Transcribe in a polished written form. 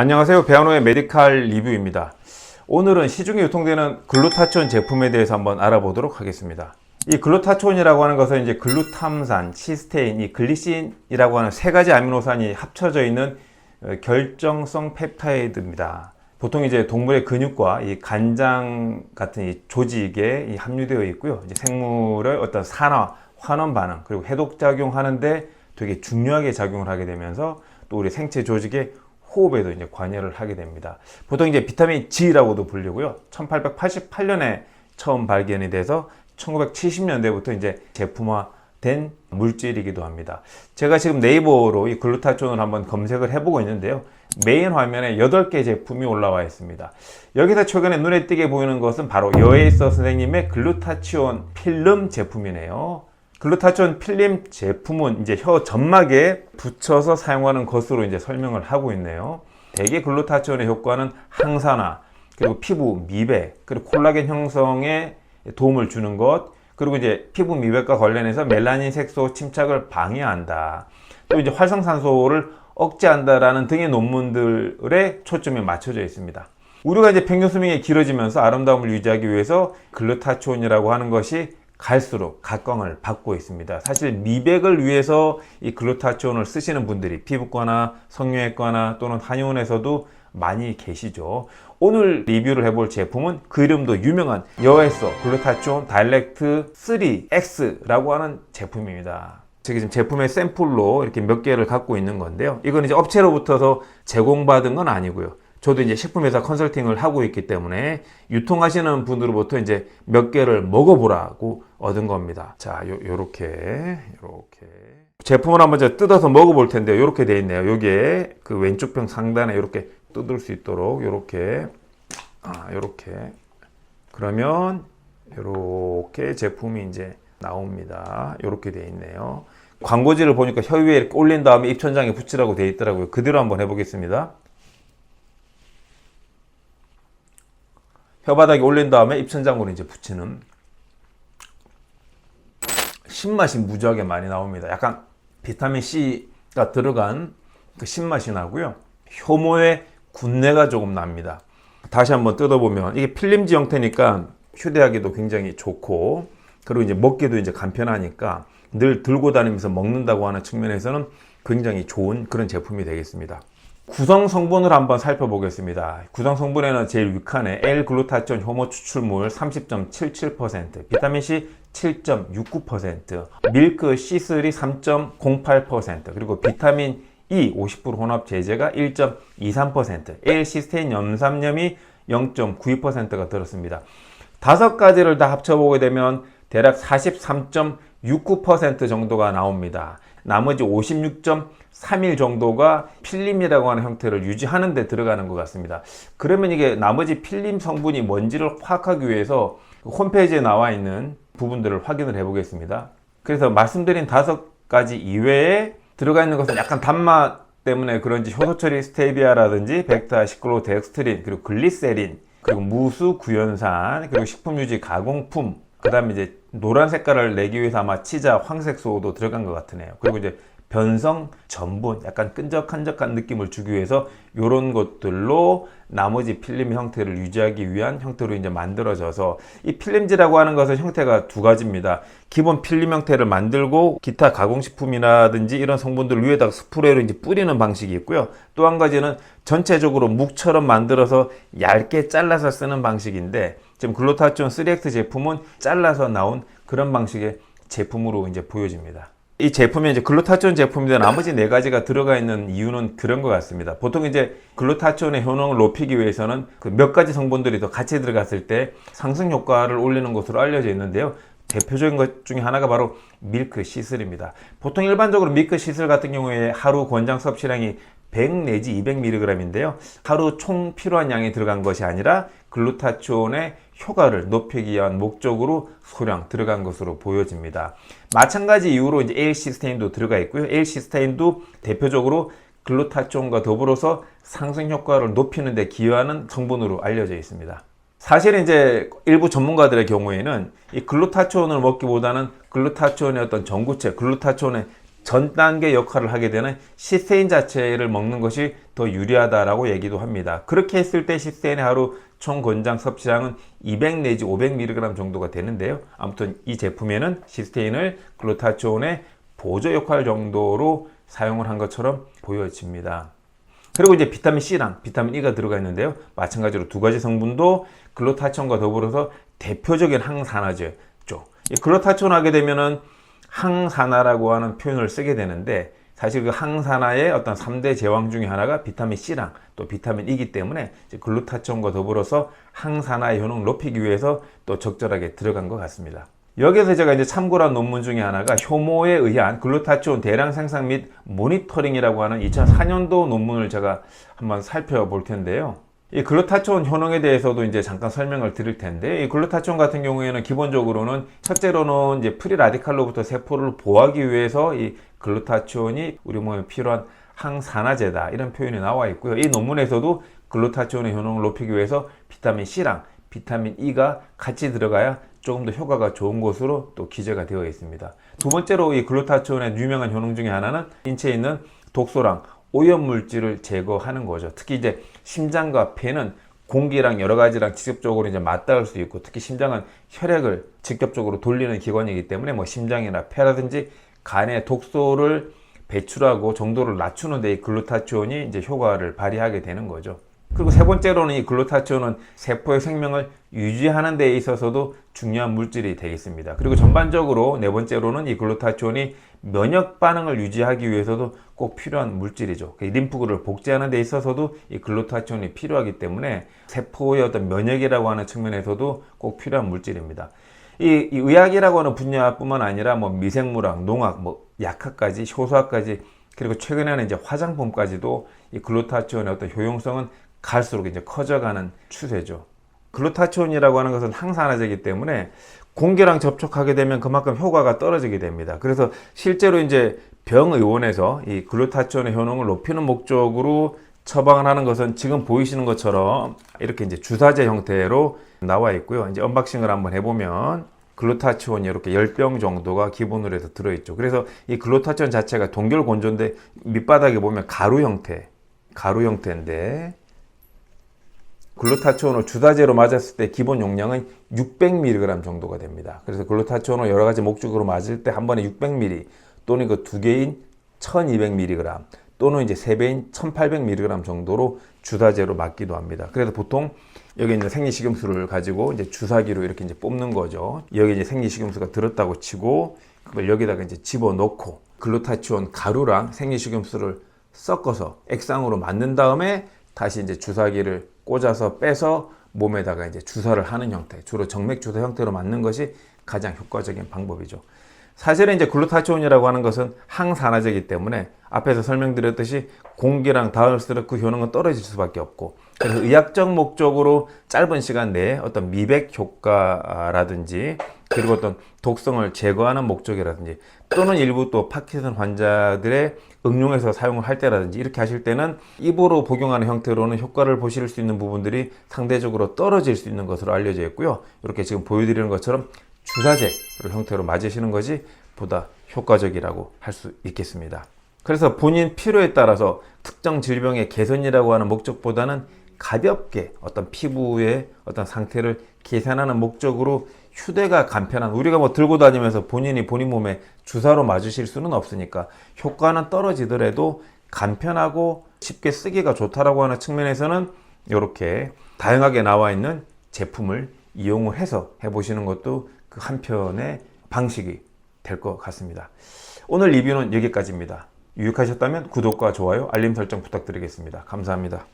안녕하세요. 배아노의 메디칼 리뷰입니다. 오늘은 시중에 유통되는 글루타치온 제품에 대해서 한번 알아보도록 하겠습니다. 이 글루타치온이라고 하는 것은 이제 글루탐산, 시스테인, 이 글리신이라고 하는 세 가지 아미노산이 합쳐져 있는 결정성 펩타이드입니다. 보통 이제 동물의 근육과 이 간장 같은 이 조직에 함유되어 있고요. 이제 생물의 어떤 산화, 환원 반응, 그리고 해독 작용하는데 되게 중요하게 작용을 하게 되면서 또 우리 생체 조직의 호흡에도 이제 관여를 하게 됩니다. 보통 이제 비타민 G라고도 불리고요. 1888년에 처음 발견이 돼서 1970년대부터 이제 제품화된 물질이기도 합니다. 제가 지금 네이버로 이 글루타치온을 한번 검색을 해보고 있는데요. 메인 화면에 8개 제품이 올라와 있습니다. 여기서 최근에 눈에 띄게 보이는 것은 바로 여에이서 선생님의 글루타치온 필름 제품이네요. 글루타치온 필름 제품은 이제 혀 점막에 붙여서 사용하는 것으로 이제 설명을 하고 있네요. 대개 글루타치온의 효과는 항산화, 그리고 피부 미백, 그리고 콜라겐 형성에 도움을 주는 것, 그리고 이제 피부 미백과 관련해서 멜라닌 색소 침착을 방해한다. 또 이제 활성산소를 억제한다라는 등의 논문들의 초점이 맞춰져 있습니다. 우리가 이제 평균 수명이 길어지면서 아름다움을 유지하기 위해서 글루타치온이라고 하는 것이 갈수록 각광을 받고 있습니다. 사실 미백을 위해서 이 글루타치온을 쓰시는 분들이 피부과나 성형외과나 또는 한의원에서도 많이 계시죠. 오늘 리뷰를 해볼 제품은 그 이름도 유명한 여에서 글루타치온 다이렉트 3X라고 하는 제품입니다. 제가 지금 제품의 샘플로 이렇게 몇 개를 갖고 있는 건데요. 이건 이제 업체로부터 제공받은 건 아니고요. 저도 이제 식품회사 컨설팅을 하고 있기 때문에 유통하시는 분으로부터 이제 몇 개를 먹어보라고 얻은 겁니다. 자, 요렇게 제품을 한번 제가 뜯어서 먹어볼 텐데요. 요렇게 돼 있네요. 여기에 그 왼쪽 편 상단에 이렇게 뜯을 수 있도록 요렇게 그러면 요렇게 제품이 이제 나옵니다. 요렇게 돼 있네요. 광고지를 보니까 혀 위에 이렇게 올린 다음에 입천장에 붙이라고 돼 있더라고요. 그대로 한번 해보겠습니다. 혀바닥에 올린 다음에 입천장으로 이제 붙이는 신맛이 무지하게 많이 나옵니다. 약간 비타민 C가 들어간 그 신맛이 나고요. 효모의 군내가 조금 납니다. 다시 한번 뜯어보면 이게 필름지 형태니까 휴대하기도 굉장히 좋고, 그리고 이제 먹기도 이제 간편하니까 늘 들고 다니면서 먹는다고 하는 측면에서는 굉장히 좋은 그런 제품이 되겠습니다. 구성 성분을 한번 살펴보겠습니다. 구성 성분에는 제일 위칸에 L-글루타치온 효모 추출물 30.77%, 비타민 C 7.69%, 밀크 C3 3.08%, 그리고 비타민 E 50% 혼합 제제가 1.23%, L-시스테인 염산염이 0.92%가 들었습니다. 5가지를 다 합쳐보게 되면 대략 43.69% 정도가 나옵니다. 나머지 56.31 정도가 필름이라고 하는 형태를 유지하는 데 들어가는 것 같습니다. 그러면 이게 나머지 필름 성분이 뭔지를 파악하기 위해서 홈페이지에 나와 있는 부분들을 확인을 해 보겠습니다. 그래서 말씀드린 5가지 이외에 들어가 있는 것은 약간 단맛 때문에 그런지 효소처리 스테비아라든지 벡타 시클로덱스트린, 그리고 글리세린, 그리고 무수 구연산, 그리고 식품유지 가공품, 그 다음에 이제 노란 색깔을 내기 위해서 아마 치자 황색소도 들어간 것 같으네요. 그리고 이제 변성 전분, 약간 끈적한적한 느낌을 주기 위해서 이런 것들로 나머지 필름 형태를 유지하기 위한 형태로 이제 만들어져서, 이 필름지라고 하는 것은 형태가 2가지입니다. 기본 필름 형태를 만들고 기타 가공식품이라든지 이런 성분들 위에다가 스프레이로 이제 뿌리는 방식이 있고요. 또 한 가지는 전체적으로 묵처럼 만들어서 얇게 잘라서 쓰는 방식인데, 지금 글루타치온 3X 제품은 잘라서 나온 그런 방식의 제품으로 이제 보여집니다. 이 제품이 이제 글루타치온 제품인데 나머지 4가지가 들어가 있는 이유는 그런 것 같습니다. 보통 이제 글루타치온의 효능을 높이기 위해서는 그 몇 가지 성분들이 더 같이 들어갔을 때 상승 효과를 올리는 것으로 알려져 있는데요. 대표적인 것 중에 하나가 바로 밀크 시슬입니다. 보통 일반적으로 밀크 시슬 같은 경우에 하루 권장 섭취량이 100 내지 200mg인데요. 하루 총 필요한 양이 들어간 것이 아니라 글루타치온의 효과를 높이기 위한 목적으로 소량 들어간 것으로 보여집니다. 마찬가지 이유로 이제 L-시스테인도 들어가 있고요. L-시스테인도 대표적으로 글루타치온과 더불어서 상승 효과를 높이는 데 기여하는 성분으로 알려져 있습니다. 사실 이제 일부 전문가들의 경우에는 이 글루타치온을 먹기보다는 글루타치온의 어떤 전구체, 글루타치온의 전 단계 역할을 하게 되는 시스테인 자체를 먹는 것이 더 유리하다라고 얘기도 합니다. 그렇게 했을 때 시스테인의 하루 총 권장 섭취량은 200 내지 500mg 정도가 되는데요. 아무튼 이 제품에는 시스테인을 글루타치온의 보조 역할 정도로 사용을 한 것처럼 보여집니다. 그리고 이제 비타민 C랑 비타민 E가 들어가 있는데요. 마찬가지로 두 가지 성분도 글루타치온과 더불어서 대표적인 항산화제죠. 이 글루타치온 하게 되면은 항산화라고 하는 표현을 쓰게 되는데, 사실 그 항산화의 어떤 3대 제왕 중에 하나가 비타민 C랑 또 비타민 E이기 때문에 글루타치온과 더불어서 항산화의 효능을 높이기 위해서 또 적절하게 들어간 것 같습니다. 여기서 제가 이제 참고로 한 논문 중에 하나가 효모에 의한 글루타치온 대량 생산 및 모니터링이라고 하는 2004년도 논문을 제가 한번 살펴볼 텐데요. 이 글루타치온 효능에 대해서도 이제 잠깐 설명을 드릴 텐데, 이 글루타치온 같은 경우에는 기본적으로는 첫째로는 이제 프리 라디칼로부터 세포를 보호하기 위해서 이 글루타치온이 우리 몸에 필요한 항산화제다, 이런 표현이 나와 있고요. 이 논문에서도 글루타치온의 효능을 높이기 위해서 비타민 C랑 비타민 E가 같이 들어가야 조금 더 효과가 좋은 것으로 또 기재가 되어 있습니다. 두 번째로 이 글루타치온의 유명한 효능 중에 하나는 인체에 있는 독소랑 오염 물질을 제거하는 거죠. 특히 이제 심장과 폐는 공기랑 여러 가지랑 직접적으로 이제 맞닿을 수 있고, 특히 심장은 혈액을 직접적으로 돌리는 기관이기 때문에 뭐 심장이나 폐라든지 간에 독소를 배출하고 정도를 낮추는 데 이 글루타치온이 이제 효과를 발휘하게 되는 거죠. 그리고 세 번째로는 이 글루타치온은 세포의 생명을 유지하는 데 있어서도 중요한 물질이 되겠습니다. 그리고 전반적으로 네 번째로는 이 글루타치온이 면역 반응을 유지하기 위해서도 꼭 필요한 물질이죠. 림프구를 복제하는 데 있어서도 이 글루타치온이 필요하기 때문에 세포의 어떤 면역이라고 하는 측면에서도 꼭 필요한 물질입니다. 이 의학이라고 하는 분야뿐만 아니라 뭐 미생물학, 농학, 뭐 약학까지, 효소학까지, 그리고 최근에는 이제 화장품까지도 이 글루타치온의 어떤 효용성은 갈수록 이제 커져가는 추세죠. 글루타치온이라고 하는 것은 항산화제이기 때문에 공기랑 접촉하게 되면 그만큼 효과가 떨어지게 됩니다. 그래서 실제로 이제 병의원에서 이 글루타치온의 효능을 높이는 목적으로 처방을 하는 것은 지금 보이시는 것처럼 이렇게 이제 주사제 형태로 나와 있고요. 이제 언박싱을 한번 해보면 글루타치온이 이렇게 10병 정도가 기본으로 해서 들어있죠. 그래서 이 글루타치온 자체가 동결 건조인데 밑바닥에 보면 가루 형태인데, 글루타치온을 주사제로 맞았을 때 기본 용량은 600mg 정도가 됩니다. 그래서 글루타치온을 여러 가지 목적으로 맞을 때 한 번에 600mg 또는 그 두 개인 1200mg 또는 이제 세 배인 1800mg 정도로 주사제로 맞기도 합니다. 그래서 보통 여기 있는 생리식염수를 가지고 이제 주사기로 이렇게 이제 뽑는 거죠. 여기 이제 생리식염수가 들었다고 치고 그걸 여기다가 이제 집어넣고 글루타치온 가루랑 생리식염수를 섞어서 액상으로 만든 다음에 다시 이제 주사기를 꽂아서 빼서 몸에다가 이제 주사를 하는 형태, 주로 정맥 주사 형태로 맞는 것이 가장 효과적인 방법이죠. 사실은 이제 글루타치온이라고 하는 것은 항산화제이기 때문에 앞에서 설명드렸듯이 공기랑 닿을수록 그 효능은 떨어질 수밖에 없고, 그래서 의학적 목적으로 짧은 시간 내에 어떤 미백 효과라든지, 그리고 어떤 독성을 제거하는 목적이라든지, 또는 일부 또 파킨슨 환자들의 응용해서 사용을 할 때라든지, 이렇게 하실 때는 입으로 복용하는 형태로는 효과를 보실 수 있는 부분들이 상대적으로 떨어질 수 있는 것으로 알려져 있고요. 이렇게 지금 보여드리는 것처럼 주사제 형태로 맞으시는 것이 보다 효과적이라고 할 수 있겠습니다. 그래서 본인 필요에 따라서 특정 질병의 개선이라고 하는 목적보다는 가볍게 어떤 피부의 어떤 상태를 개선하는 목적으로 휴대가 간편한, 우리가 뭐 들고 다니면서 본인이 본인 몸에 주사로 맞으실 수는 없으니까 효과는 떨어지더라도 간편하고 쉽게 쓰기가 좋다라고 하는 측면에서는 이렇게 다양하게 나와 있는 제품을 이용을 해서 해보시는 것도 그 한편의 방식이 될 것 같습니다. 오늘 리뷰는 여기까지입니다. 유익하셨다면 구독과 좋아요, 알림 설정 부탁드리겠습니다. 감사합니다.